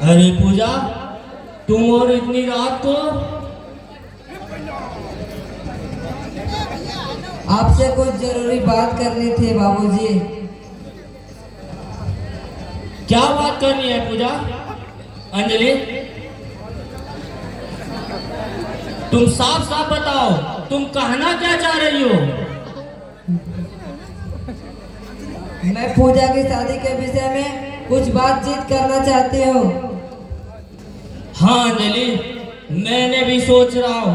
अरे पूजा, तुम और इतनी रात को? आपसे कुछ जरूरी बात करनी थी बाबूजी। क्या बात करनी है पूजा? अंजलि, तुम साफ साफ बताओ, तुम कहना क्या चाह रही हो? मैं पूजा की शादी के विषय में कुछ बातचीत करना चाहती हूँ। हाँ अंजलि, मैंने भी सोच रहा हूँ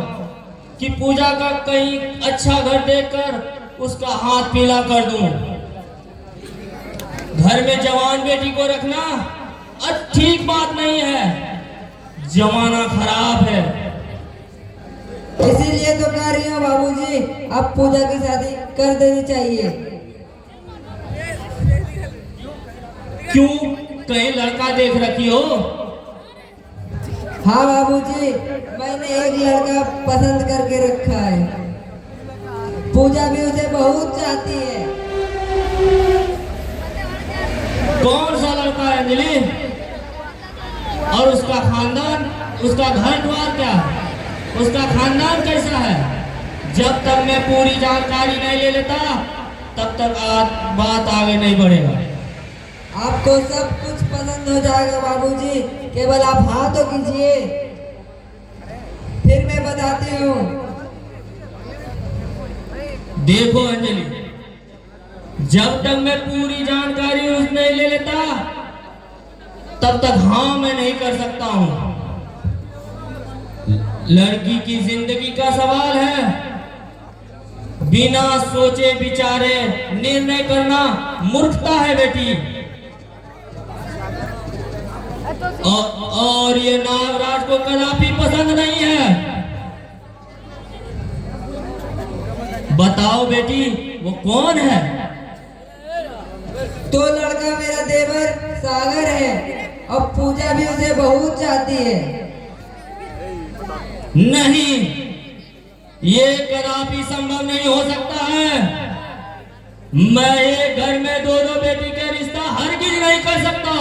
कि पूजा का कहीं अच्छा घर देखकर उसका हाथ पीला कर दूं। घर में जवान बेटी को रखना ठीक बात नहीं है, जमाना खराब है। इसीलिए तो कह रही हूँ बाबूजी, अब पूजा की शादी कर देनी चाहिए। क्यों, कहीं लड़का देख रखी हो? हाँ बाबूजी, मैंने एक लड़का पसंद करके रखा है। पूजा भी उसे बहुत चाहती है। कौन सा लड़का है अंजलि? और उसका खानदान, उसका घर द्वार क्या है? उसका खानदान कैसा है? जब तक मैं पूरी जानकारी नहीं ले लेता तब तक बात आगे नहीं बढ़ेगा। आपको सब कुछ पसंद हो जाएगा बाबूजी, केवल आप हाँ तो कीजिए, फिर मैं बताती हूँ। देखो अंजलि, जब तक मैं पूरी जानकारी नहीं ले लेता तब तक हाँ मैं नहीं कर सकता हूँ। लड़की की जिंदगी का सवाल है, बिना सोचे विचारे निर्णय करना मूर्खता है बेटी। और ये नागराज को कदापि पसंद नहीं है। बताओ बेटी, वो कौन है? तो लड़का मेरा देवर सागर है, और पूजा भी उसे बहुत चाहती है। नहीं, ये कदापि संभव नहीं हो सकता है। मैं एक घर में दो दो बेटी के रिश्ता हरगिज नहीं कर सकता,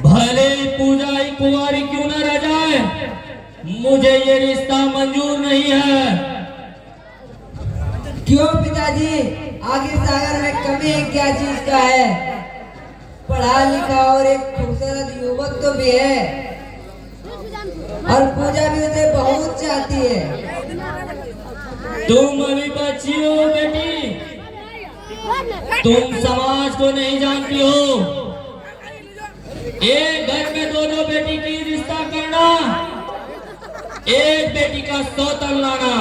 भले ही पूजा ही कुंवारी क्यों न रह जाए। मुझे ये रिश्ता मंजूर नहीं है। क्यों पिताजी, आखिर सागर में कमी क्या चीज का है? पढ़ा लिखा और एक खूबसूरत युवक तो भी है, और पूजा भी उसे बहुत चाहती है। तुम अभी बच्ची हो बेटी, तुम समाज को नहीं जानती हो। एक घर में दो दो बेटी की रिश्ता करना, एक बेटी का सौतन लाना,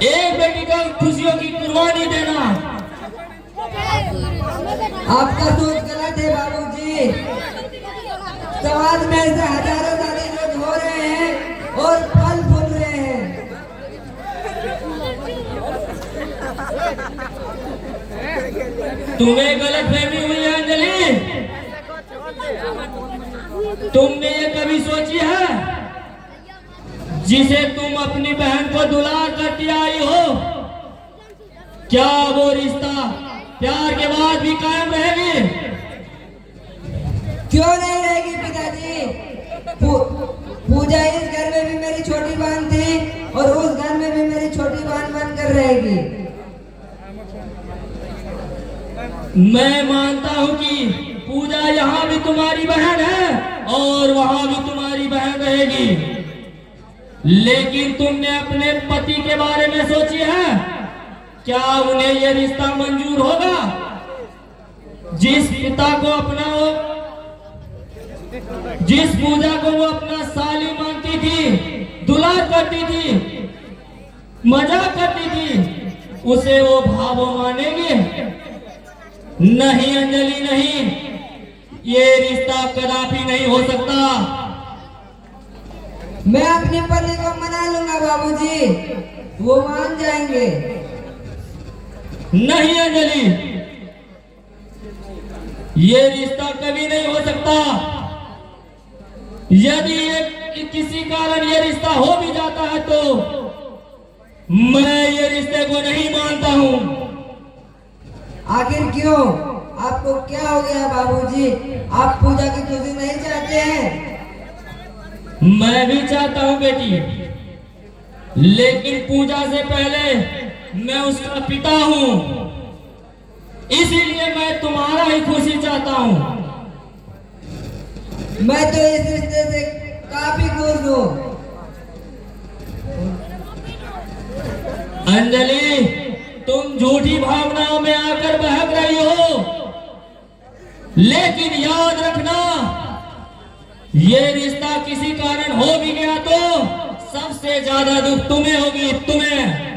एक बेटी का खुशियों की कुर्बानी देना। आपका सोच गलत है बाबूजी। समाज में ऐसे हजारों शादी लोग हो रहे हैं और फल फूल रहे हैं। तुम्हें गलत फहमी हुई है अंजलि। तुमने ये कभी सोची है, जिसे तुम अपनी बहन को दुलार करती आई हो, क्या वो रिश्ता प्यार के बाद भी कायम रहेगी? क्यों नहीं रहेगी पिताजी? पूजा इस घर में भी मेरी छोटी बहन थी, और उस घर में भी मेरी छोटी बहन बनकर रहेगी। मैं मानता हूँ कि पूजा यहाँ भी तुम्हारी बहन है और वहाँ भी तुम्हारी बहन रहेगी, लेकिन तुमने अपने पति के बारे में सोची है? क्या उन्हें यह रिश्ता मंजूर होगा? जिस पिता को अपना जिस पूजा को वो अपना साली मानती थी, दुलार करती थी, मजाक करती थी, उसे वो भावो मानेगी? नहीं अंजलि, नहीं, ये रिश्ता कदापि नहीं हो सकता। मैं अपने पति को मना लूंगा बाबूजी, वो मान जाएंगे। नहीं अंजलि, ये रिश्ता कभी नहीं हो सकता। यदि ये किसी कारण ये रिश्ता हो भी जाता है तो मैं ये रिश्ते को नहीं मानता हूँ। आखिर क्यों? आपको क्या हो गया बाबूजी? आप पूजा की खुशी नहीं चाहते हैं? मैं भी चाहता हूँ बेटी, लेकिन पूजा से पहले मैं उसका पिता हूँ, इसीलिए मैं तुम्हारा ही खुशी चाहता हूँ। मैं तो इस रिश्ते से काफी खुश हूँ। अंजलि, तुम झूठी भावनाओं में आकर बहक रही हो, लेकिन याद रखना, ये रिश्ता किसी कारण हो भी गया तो सबसे ज्यादा दुख तुम्हें होगी, तुम्हें।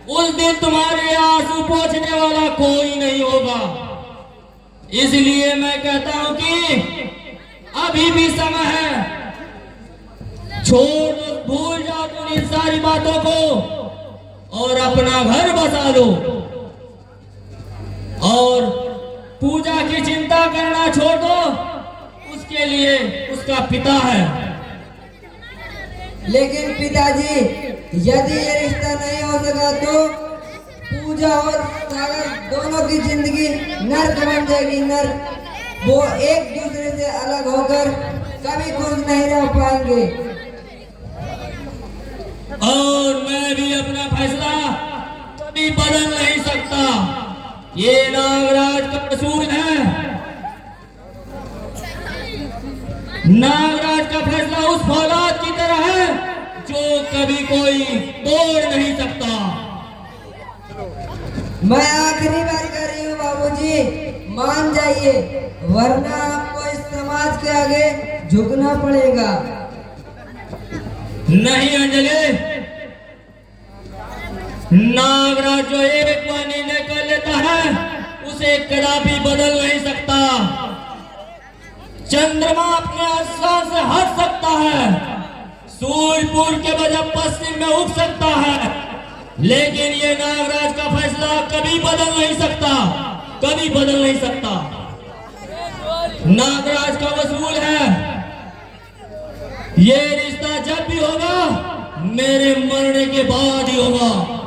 उस दिन तुम्हारे आंसू पोंछने वाला कोई नहीं होगा। इसलिए मैं कहता हूं कि अभी भी समय है। छोड़ दो, भूल जाओ तुम इन सारी बातों को और अपना घर बसा लो, और पूजा की चिंता करना छोड़ दो, उसके लिए उसका पिता है। लेकिन पिताजी, यदि ये रिश्ता नहीं हो सका तो पूजा और सागर दोनों की जिंदगी नर्क बन जाएगी, नर्क। वो एक दूसरे से अलग होकर कभी खुश नहीं रह पाएंगे। और मैं भी अपना फैसला कभी बदल नहीं सकता। ये नागराज का कसूर है। नागराज का फैसला उस फौलाद की तरह है जो कभी कोई तोड़ नहीं सकता। मैं आखिरी बार कह रही हूँ बाबूजी, मान जाइए, वरना आपको इस समाज के आगे झुकना पड़ेगा। नहीं अंजलि, नागराज जो एक बार निर्णय कर लेता है उसे कदापि बदल नहीं सकता। चंद्रमा अपने स्थान से हट सकता है, सूर्य पूर्व के बजाय पश्चिम में उग सकता है, लेकिन ये नागराज का फैसला कभी बदल नहीं सकता, कभी बदल नहीं सकता। नागराज का वसूल है। ये रिश्ता जब भी होगा मेरे मरने के बाद ही होगा।